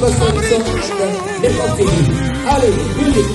notre solution n'est pas finie. Allez, vite.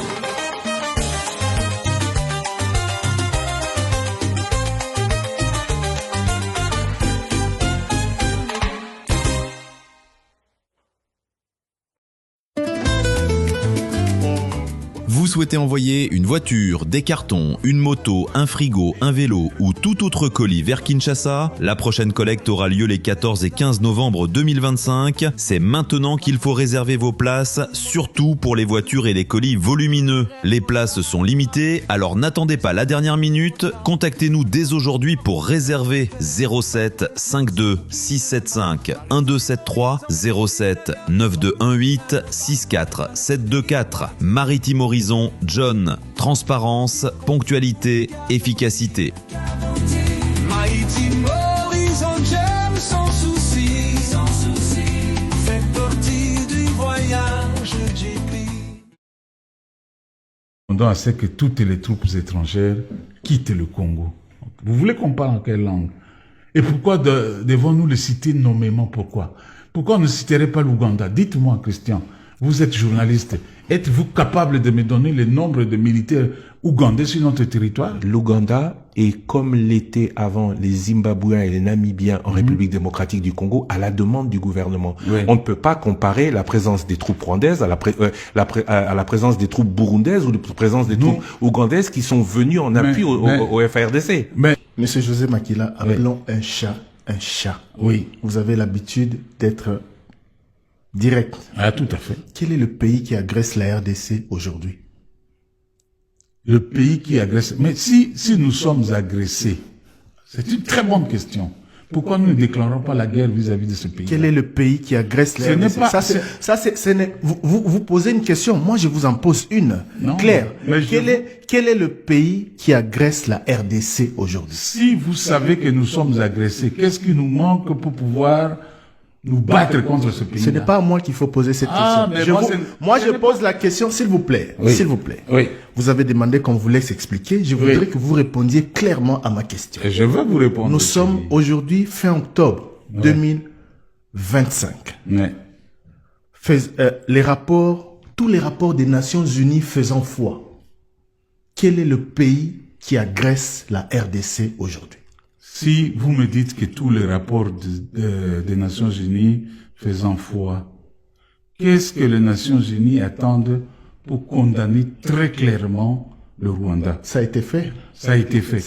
Vous souhaitez envoyer une voiture, des cartons, une moto, un frigo, un vélo ou tout autre colis vers Kinshasa? La prochaine collecte aura lieu les 14 et 15 novembre 2025. C'est maintenant qu'il faut réserver vos places, surtout pour les voitures et les colis volumineux. Les places sont limitées, alors n'attendez pas la dernière minute. Contactez-nous dès aujourd'hui pour réserver 07 52 675 1273 07 9218 64 724. Maritime Horizon, John. Transparence, ponctualité, efficacité. Maritime Horizon, j'aime sans souci, sans souci. Fait partie du voyage, j'ai pris. On à ce que toutes les troupes étrangères quittent le Congo. Vous voulez qu'on parle en quelle langue? Et pourquoi devons-nous le citer nommément? Pourquoi on ne citerait pas l'Ouganda? Dites-moi, Christian, vous êtes journaliste. Êtes-vous capable de me donner le nombre de militaires ougandais sur notre territoire? L'Ouganda est comme l'étaient avant les Zimbabwéens et les Namibiens en République démocratique du Congo à la demande du gouvernement. Oui. On ne peut pas comparer la présence des troupes rwandaises à la présence des troupes burundaises ou la présence des troupes ougandaises qui sont venues en appui au FARDC. Mais, Monsieur José Makila, appelons un chat un chat. Oui. Vous avez l'habitude d'être direct. Ah, tout à fait. Quel est le pays qui agresse la RDC aujourd'hui? Le pays qui agresse... Mais si nous sommes agressés, c'est une très bonne question. Pourquoi nous ne déclarons pas la guerre vis-à-vis de ce pays? Quel est le pays qui agresse la RDC? Vous posez une question. Moi, je vous en pose une. Non, Claire, quel est le pays qui agresse la RDC aujourd'hui? Si vous savez que nous sommes agressés, qu'est-ce qui nous manque pour pouvoir nous battre contre ce pays? Ce n'est pas à moi qu'il faut poser cette question. Moi, je pose la question, s'il vous plaît. Oui. S'il vous plaît. Oui. Vous avez demandé qu'on vous laisse expliquer. Je voudrais que vous répondiez clairement à ma question. Et je veux vous répondre. Nous sommes aujourd'hui fin octobre 2025. Ouais. Tous les rapports des Nations Unies faisant foi. Quel est le pays qui agresse la RDC aujourd'hui? Si vous me dites que tous les rapports des Nations Unies faisant foi, qu'est-ce que les Nations Unies attendent pour condamner très clairement le Rwanda? Ça a été fait. Ça a été fait.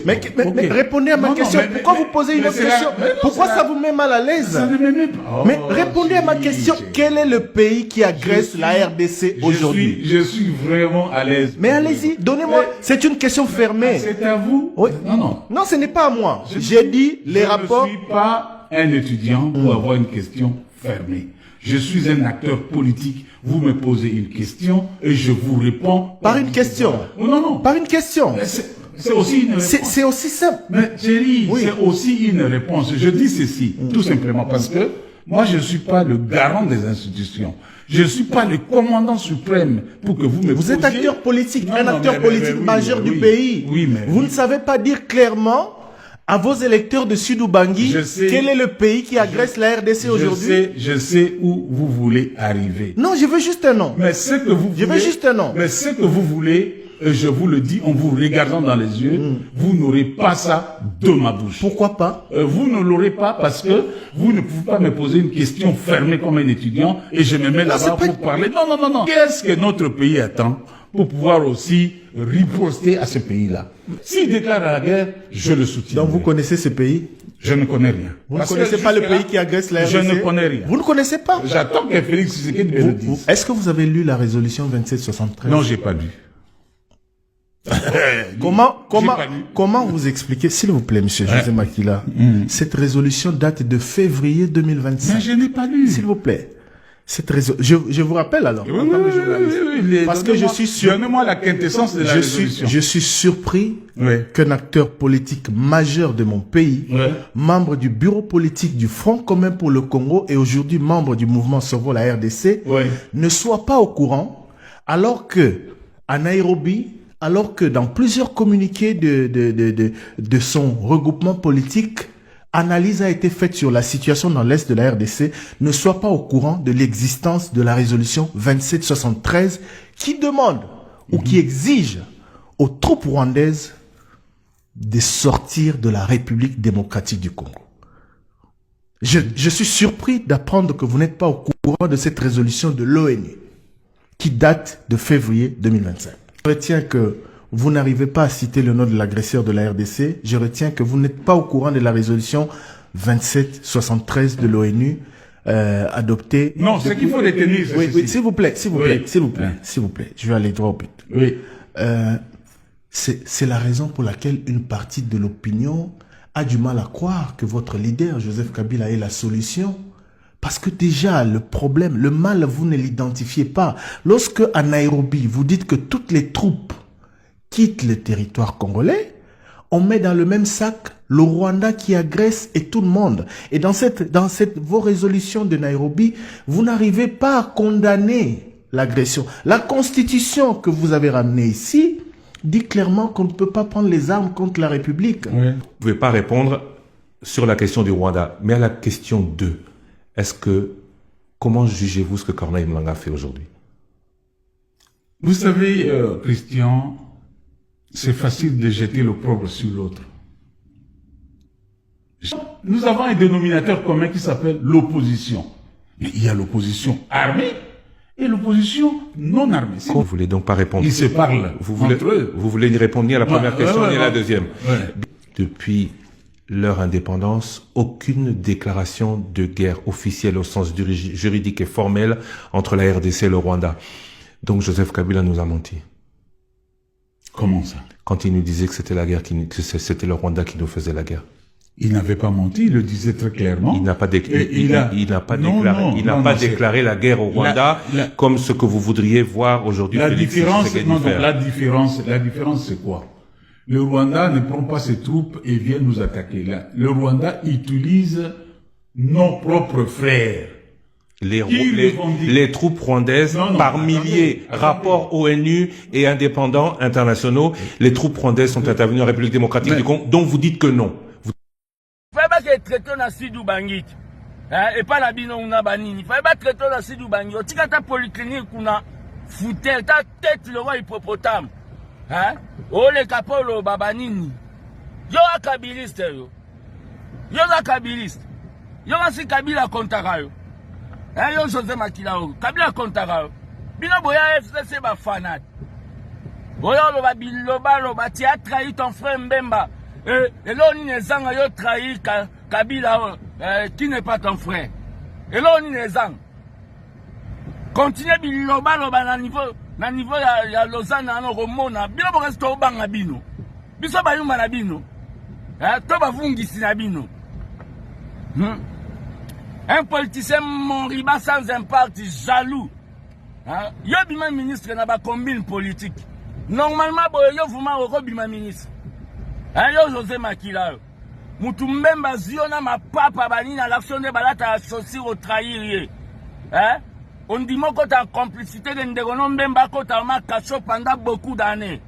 Mais répondez à ma question. Pourquoi vous posez une autre question? Pourquoi ça vous met mal à l'aise? Ça ne me met pas. Mais répondez à ma question. Quel est le pays qui agresse la RDC aujourd'hui? Je suis vraiment à l'aise. Mais allez-y, donnez-moi. C'est une question fermée. C'est à vous? Oui. Non. Non, ce n'est pas à moi. J'ai dit les rapports. Je ne suis pas un étudiant pour avoir une question fermée. Je suis un acteur politique. Vous me posez une question et je vous réponds par une question. Non. Par une question. C'est aussi une réponse. C'est aussi simple. Mais chérie, c'est aussi une réponse. Je dis ceci, tout simplement parce que moi, je ne suis pas le garant des institutions. Je ne suis pas le commandant suprême pour que vous me posiez... Vous êtes acteur politique, un acteur politique majeur du pays. Oui, mais... Vous ne savez pas dire clairement à vos électeurs de Sud-Ubangui quel est le pays qui agresse la RDC aujourd'hui? Je sais où vous voulez arriver. Non, je veux juste un nom. Mais ce que vous voulez... Je veux juste un nom. Mais ce que vous voulez... je vous le dis en vous regardant dans les yeux, vous n'aurez pas ça de ma bouche. Pourquoi pas? Vous ne l'aurez pas parce que vous ne pouvez pas me poser une question fermée comme un étudiant et je me mets là-bas pour parler. Non. Qu'est-ce que notre pays attend pour pouvoir aussi riposter à ce pays-là? S'il déclare la guerre, je le soutiens. Donc vous connaissez ce pays? Je ne connais rien. Vous ne connaissez pas le pays qui agresse la RDC? Je ne connais rien. Vous ne connaissez pas? J'attends que Félix Tshisekedi me le dise. Est-ce que vous avez lu la résolution 2773? Non, j'ai pas lu. Comment vous expliquez, s'il vous plaît, monsieur José Makila, cette résolution date de février 2025. Mais je n'ai pas lu. S'il vous plaît. Je vous rappelle alors, en tant que journaliste. Parce que je suis sûr. Donnez-moi la quintessence de la résolution. Je suis surpris qu'un acteur politique majeur de mon pays, membre du bureau politique du Front commun pour le Congo et aujourd'hui membre du mouvement Sauvons la RDC, ne soit pas au courant, alors que à Nairobi, alors que dans plusieurs communiqués de son regroupement politique, analyse a été faite sur la situation dans l'Est de la RDC ne soient pas au courant de l'existence de la résolution 2773 qui demande ou qui exige aux troupes rwandaises de sortir de la République démocratique du Congo. Je suis surpris d'apprendre que vous n'êtes pas au courant de cette résolution de l'ONU qui date de février 2025. Je retiens que vous n'arrivez pas à citer le nom de l'agresseur de la RDC. Je retiens que vous n'êtes pas au courant de la résolution 2773 de l'ONU adoptée. Non, c'est qu'il faut retenir. Oui, s'il vous plaît. Je vais aller droit au but. Oui. C'est la raison pour laquelle une partie de l'opinion a du mal à croire que votre leader, Joseph Kabila, est la solution. Parce que déjà, le problème, le mal, vous ne l'identifiez pas. Lorsque à Nairobi, vous dites que toutes les troupes quittent le territoire congolais, on met dans le même sac le Rwanda qui agresse et tout le monde. Et dans vos résolutions de Nairobi, vous n'arrivez pas à condamner l'agression. La constitution que vous avez ramenée ici dit clairement qu'on ne peut pas prendre les armes contre la République. Oui. Vous ne pouvez pas répondre sur la question du Rwanda, mais à la question 2. Comment jugez-vous ce que Corneille Mlanga fait aujourd'hui? Vous savez, Christian, c'est facile de jeter l'opprobre sur l'autre. Nous avons un dénominateur commun qui s'appelle l'opposition. Mais il y a l'opposition armée et l'opposition non armée. Vous ne voulez donc pas répondre? Ils se parlent entre eux. Vous voulez ni répondre ni à la première question ni à la deuxième. Ouais. Depuis leur indépendance, aucune déclaration de guerre officielle au sens juridique et formel entre la RDC et le Rwanda. Donc Joseph Kabila nous a menti. Comment ça? Quand il nous disait que c'était la guerre, que c'était le Rwanda qui nous faisait la guerre. Il n'avait pas menti, il le disait très clairement. Il n'a pas déclaré la guerre au Rwanda comme ce que vous voudriez voir aujourd'hui. La différence, c'est quoi? Le Rwanda ne prend pas ses troupes et vient nous attaquer. Le Rwanda utilise nos propres frères. Les troupes rwandaises, par milliers, rapports ONU et indépendants internationaux, les troupes rwandaises sont intervenues en République démocratique du Congo, dont vous dites que non. Et pas la bino na banini. Fallait pas traiter la sidou bangi. Tika ta polyclinique kuna foutel ta tête le roi hippopotame. Hein? Oh le capolo babanini. Yo a kabiliste yo. Yo a kabiliste. Yo a si Kabila kontara yo. Hein yo José Makila yo. Kabila kontara yo. Bino boya FCC ba fanat. Boya lo ba biloba lo ba ti a trahi ton frère Mbemba. Et là, on a yo trahi Kabila, qui n'est pas ton frère. Et là, on a continuez biloba na niveau ya Lausanne na Romona. Bino bo reste au banga bino. Biso ba yuma na bino. To ba vungisi na bino. Un politicien moriba sans impact, jaloux. Yo bima ministre na ba combine politique. Normalement, yo vuma oko bima ministre. Yo José Makila. Mutu Mbemba ziona ma papa bani na l'action de balata associé au trahir. On dit moi que ta complicité de Ndegono Mbemba kota ma cacho pendant beaucoup d'années.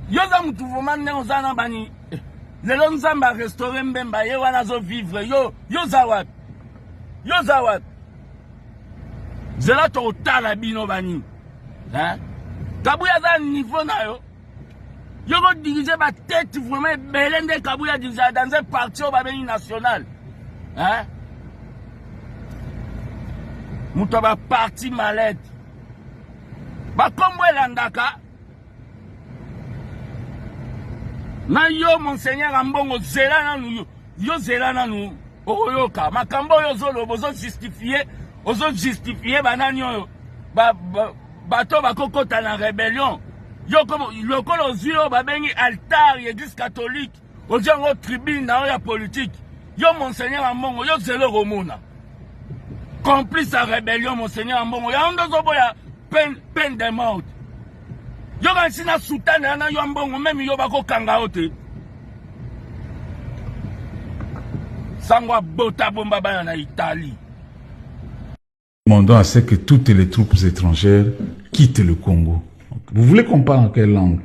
Yo za mutu vraiment ne ozana bani. Le lonzamba restaurer Mbemba ye wana zo vivre yo zawat. Yo zawat. Zela to tala bino bani. Kabuya za niveau na yo. Yo go diriger ma tête vraiment Belende Kabila diriger dans un parti au Babeni national. Mouto ba parti malade. Ba kombo landaka. Na yo monseigneur Ambongo zela na nu yo zela na nu oyoka makambo yo zolo bozo justifier banani yo bato bakokota na rébellion. Yo comme le colo zio babengi altar église catholique au jango tribune na ya politique. Yo monseigneur Ambongo yo zelo romona. Complice à rébellion monseigneur Ambongo ya ondozo boya peine de mort. Yo gansina soutane na yo Ambongo même yo bako kanga ote. Sangwa bota bomba bana na Italie. Demandons à ce que toutes les troupes étrangères quittent le Congo. Vous voulez qu'on parle en quelle langue?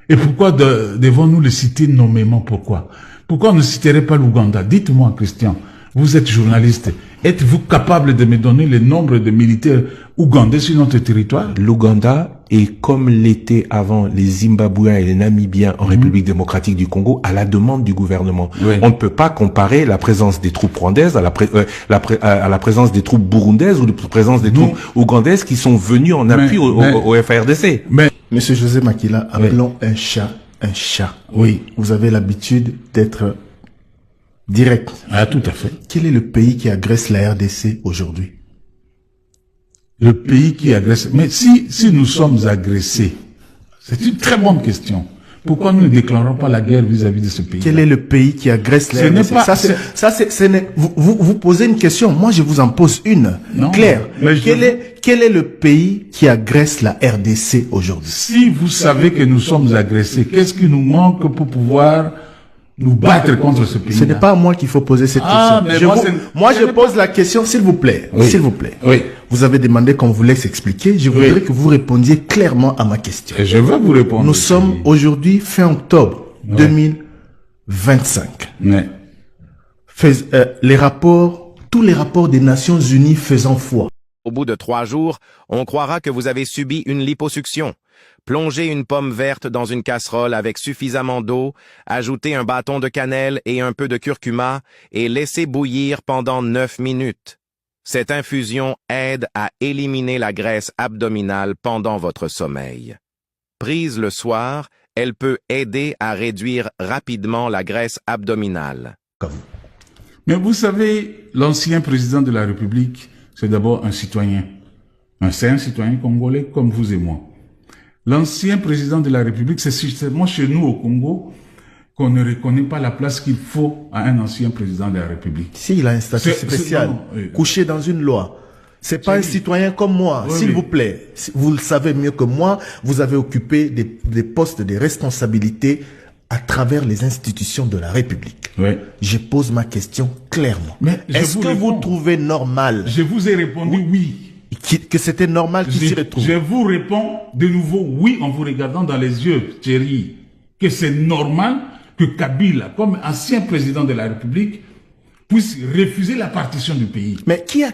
Et pourquoi devons-nous le citer nommément? Pourquoi? Pourquoi on ne citerait pas l'Ouganda? Dites-moi, Christian, vous êtes journaliste. Êtes-vous capable de me donner le nombre de militaires ougandais sur notre territoire? L'Ouganda est comme l'était avant les Zimbabwéens et les Namibiens en République démocratique du Congo à la demande du gouvernement. Oui. On ne peut pas comparer la présence des troupes rwandaises à la présence des troupes burundaises ou la présence des troupes ougandaises qui sont venues en appui au FARDC. Mais, Monsieur José Makila, appelons un chat un chat. oui. Vous avez l'habitude d'être direct. Ah, tout à fait. Quel est le pays qui agresse la RDC aujourd'hui? Le pays qui agresse. Mais si nous sommes agressés, c'est une très bonne question. Pourquoi nous ne déclarons pas la guerre vis-à-vis de ce pays? Quel est le pays qui agresse la RDC? Vous posez une question. Moi, je vous en pose une. Non, Claire. mais Quel est le pays qui agresse la RDC aujourd'hui? Si vous savez que nous sommes agressés, qu'est-ce qui nous manque pour pouvoir nous battre contre ce pays? Ce n'est pas à moi qu'il faut poser cette question. Je pose la question, s'il vous plaît. Oui. S'il vous plaît. Oui. Vous avez demandé qu'on vous laisse expliquer. Je voudrais que vous répondiez clairement à ma question. Et je vais vous répondre. Nous sommes aujourd'hui fin octobre 2025. Mais, Tous les rapports des Nations Unies faisant foi. Au bout de 3 jours, on croira que vous avez subi une liposuction. Plongez une pomme verte dans une casserole avec suffisamment d'eau, ajoutez un bâton de cannelle et un peu de curcuma et laissez bouillir pendant 9 minutes. Cette infusion aide à éliminer la graisse abdominale pendant votre sommeil. Prise le soir, elle peut aider à réduire rapidement la graisse abdominale. mais vous savez, l'ancien président de la République, c'est d'abord un citoyen. C'est un citoyen congolais comme vous et moi. L'ancien président de la République, c'est seulement chez nous au Congo qu'on ne reconnaît pas la place qu'il faut à un ancien président de la République. S'il a un statut spécial, couché dans une loi, c'est pas un citoyen comme moi, s'il vous plaît. Vous le savez mieux que moi, vous avez occupé des postes de responsabilité à travers les institutions de la République. Oui. Je pose ma question clairement. Mais est-ce que vous trouvez normal Je vous ai répondu oui. que c'était normal qu'il s'y retrouve? Je vous réponds de nouveau oui en vous regardant dans les yeux, Thierry, que c'est normal que Kabila, comme ancien président de la République, puisse refuser la partition du pays. Mais qui a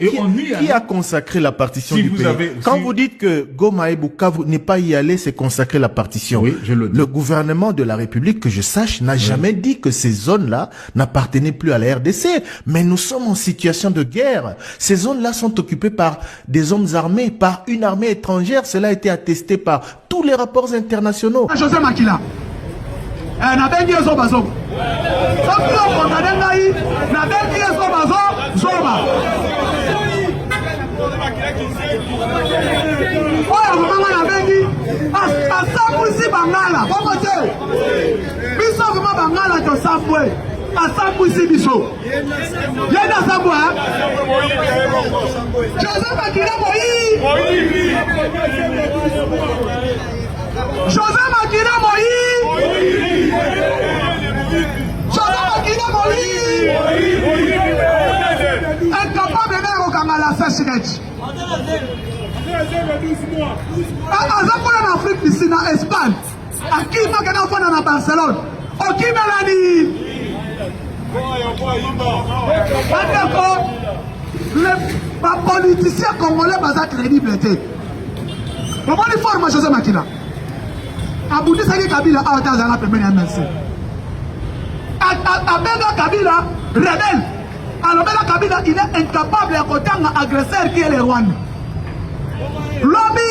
consacré la partition du pays? Quand vous dites que Goma et Bukavu n'est pas y allé, c'est consacrer la partition. Oui, je le dis. Le gouvernement de la République, que je sache, n'a jamais dit que ces zones-là n'appartenaient plus à la RDC. Mais nous sommes en situation de guerre. Ces zones-là sont occupées par des hommes armés, par une armée étrangère. Cela a été attesté par tous les rapports internationaux. José Makila. Na bengi zoba zoba. Sabu ko ngai na bengi zoba zoba. Oya mama na bengi asabu si bangala boko te. Biso kuma bangala to sabwe. Asabu si biso. Yenda sabu ha. José Makila moi. José Makila moi. Incapable de regarder la sèche. En Afrique d'ici, en Espagne, à qui m'a gagné en Barcelone, au qui m'a dit. Les politiciens congolais sont crédibles. Comment il faut José Makila? Aboudi Saki Kabila a été à la première MLC. Abena Kabila, rebelle. Alors Abena Kabila, il est incapable de côté un agresseur qui est le Rwanda. Lobby,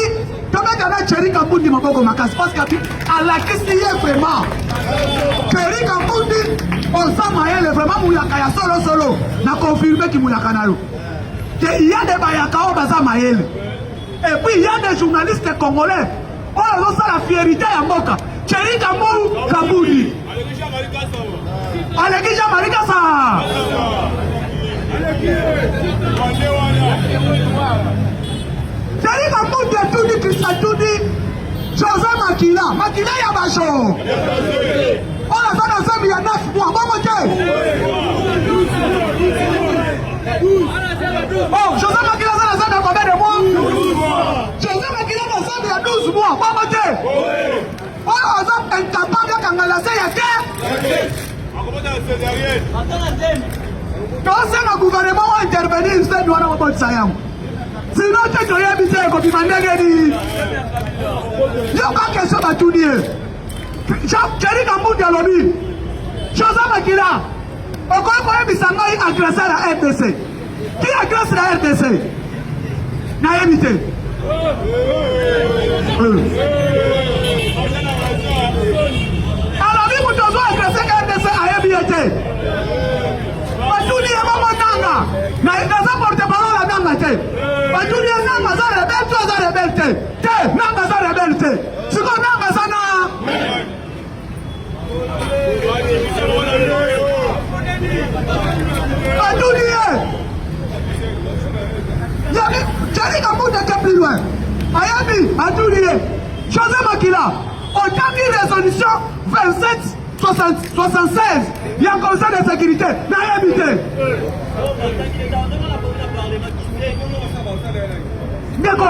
comme il y a Thierry Kambundi Maboko Makas, parce qu'à la question vraiment. Thierry Kambundi, on sent Maël vraiment Mouyakaya solo. N'a confirmé qu'il Mouyaka Nalo. Il y a des Bayakao Baza Maël. Et puis il y a des journalistes congolais. Oh, ça la fierté à Moka. Thierry Kambundi. Alekija Marikasa. Thierry Kambundi a tout dit, Christian tout dit. José Makila Yabacho. On a fait ensemble il y a 9 mois. Oh, José Makila ça a fait combien de mois? José Makila ensemble il y a 12 mois. On a incapable de canaliser la terre. tosenga gouvernement wa intervenir stade wana mabotisa yango sinon te toyebi te ekobima ndenge nini yoka question batuni ye Thierry Kambundi alobi Joseph Makila okoki koyebisa ngai agresseur ya RDC qui agresse la RDC nayebi te alobi moto ozo agresse ka RDC ayebi ye te batuni ye bongo nanga naza porte parole ya nanga te batuni ye nanga aza rebelle to aza rebelle te nanga aza rebelle te siko nanga aza na batuni ye Thierry Kambundi était plus loin ayebi batuni ye Joseph Makila otangi résolution 2776 il y a un conseil de sécurité nayebi te ndeko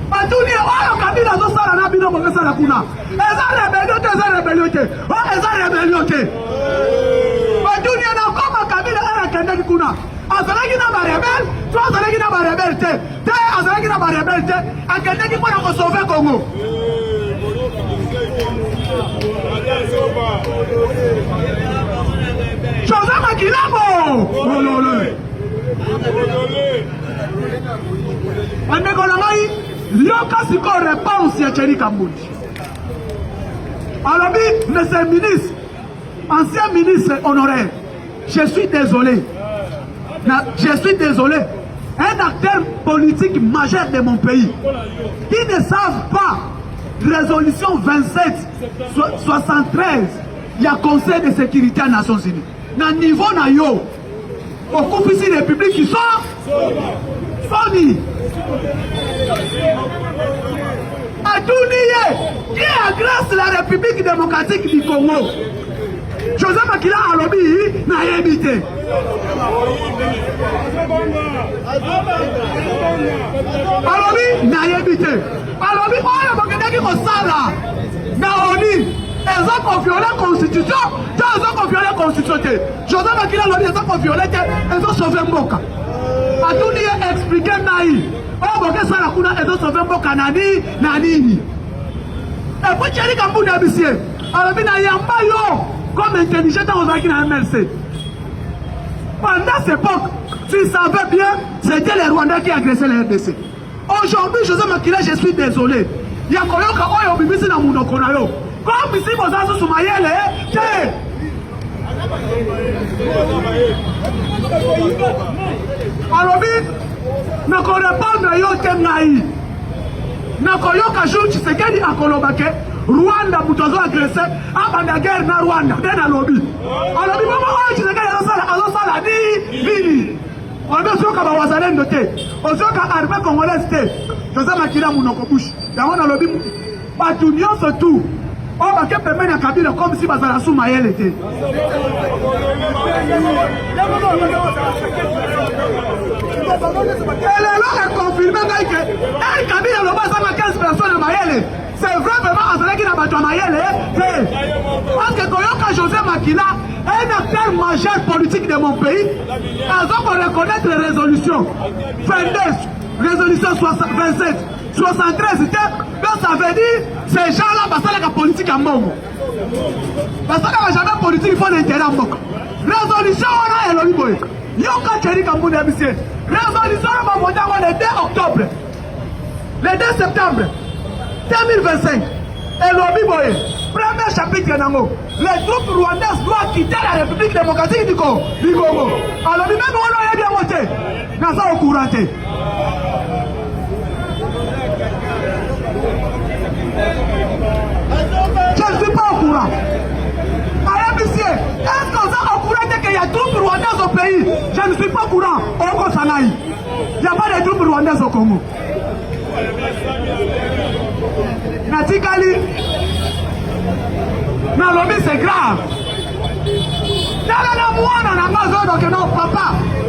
batuni ye oyo Kabila azosala na bino bokesala kuna eza rebelio te eza rebelio te eza rebelio te batuni ye nakoma Kabila akendeki kuna azalaki na barebele to azalaki na barebele te azalaki na barebele te akendeki mpona kosauve Congo Joseph Makila bandeko na ngai yoka sikoyo réponse ya Thierry Kambundi alobi monsieur ministre ancien ministre honoraire je suis désolé un acteur politique majeur de mon pays qui ne savent pas résolution 2773 il y a conseil de sécurité des Nations Unies na niveau na yo okupisi république qui sont Sony Atuniye qui agresse la République démocratique du Congo Joseph Makila alobi nayebi te alobi nayebi te alobi oyo bokendaki kosala na ONU eza koviole constitution te eza koviole constitution te Joseph Makila alobi eza koviole te ezosauve mboka atuni ye explike nai oyo bokesala kuna ezosauve mboka na nini epui Thierry Kambundi abisie alobi na yamba yo comme intelligent ozalaki na MLC pendant cette époque tu savais bien c'était les Rwandais qui agressaient les RDC aujourd'hui Joseph Makila je suis désolé ya koyoka oyo bibisi na munoko na yo comme ici boza susu mayele te alobi nakorépondre yo te ngai nakoyoka jour Tshisekedi akolobake Rwanda mutu azo agresse abanda guerre na Rwanda nde nalobi alobi bongo oyo Tshisekedi azosala nini olobi ozoyoka bawazalendo te ozoyoka armée congolaise te Joseph Makila munoko bushi yango nalobi bato nyonso tu oyo bake pembeni ya Kabila comme si bazala su mayele te elelo econfirme ngai ke Kabila alobi azanga 15 personnes ya mayele c'est vrai vraiment azalaki na bato ya mayele te parce que koyoka Joseph Makila un acteur majeur politique de mon pays azo koreconnaître résolution 22 résolution 27 73 te donc ça veut dire ces gens-là basalaka politique ya mbongo basalaka jamais politique il faut l'intérêt ya mboka résolution wana elobi boye yoka Thierry Kambundi abisie résolution oyo bavota yango le 2 octobre le 2 septembre 2025 elobi boye premier chapitre nango les troupes rwandaises doivent quitter la République démocratique du Congo alobi meme wana oyebi yango te naza au courant te je ne suis pas au courant ayebisi est-ce que oza au courant te qu'il y a troupes rwandaises au pays je ne suis pas au courant okosangai il n'y a pas de troupes rwandaises au Congo natikali nalobi c'est grave talala mwana na nga ozoyoka non papa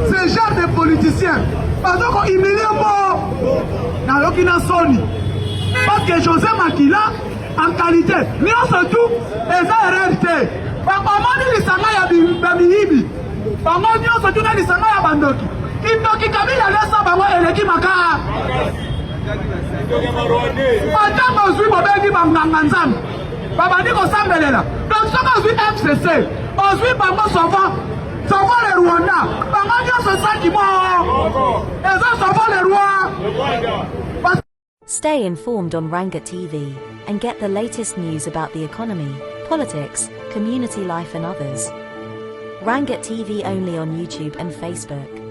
ce genre de politicien bazoko humilie mo nayoki na soni parce que Joseph Makila en qualité nyonso tu eza erreur te bakomoni lisanga ya bamiyibi bango nyonso tuna lisanga ya bandoki kindoki kabila lesa bango eleki maka atanga ozwi bobengi banganga nzambe babandi kosambelela donc soki ozwi FCC ozwi bango sauvant le Rwanda bango nyonso saki mo eza sauvant le roi. Stay informed on Rangat TV and get the latest news about the economy, politics, community life and others. Rangat TV only on YouTube and Facebook.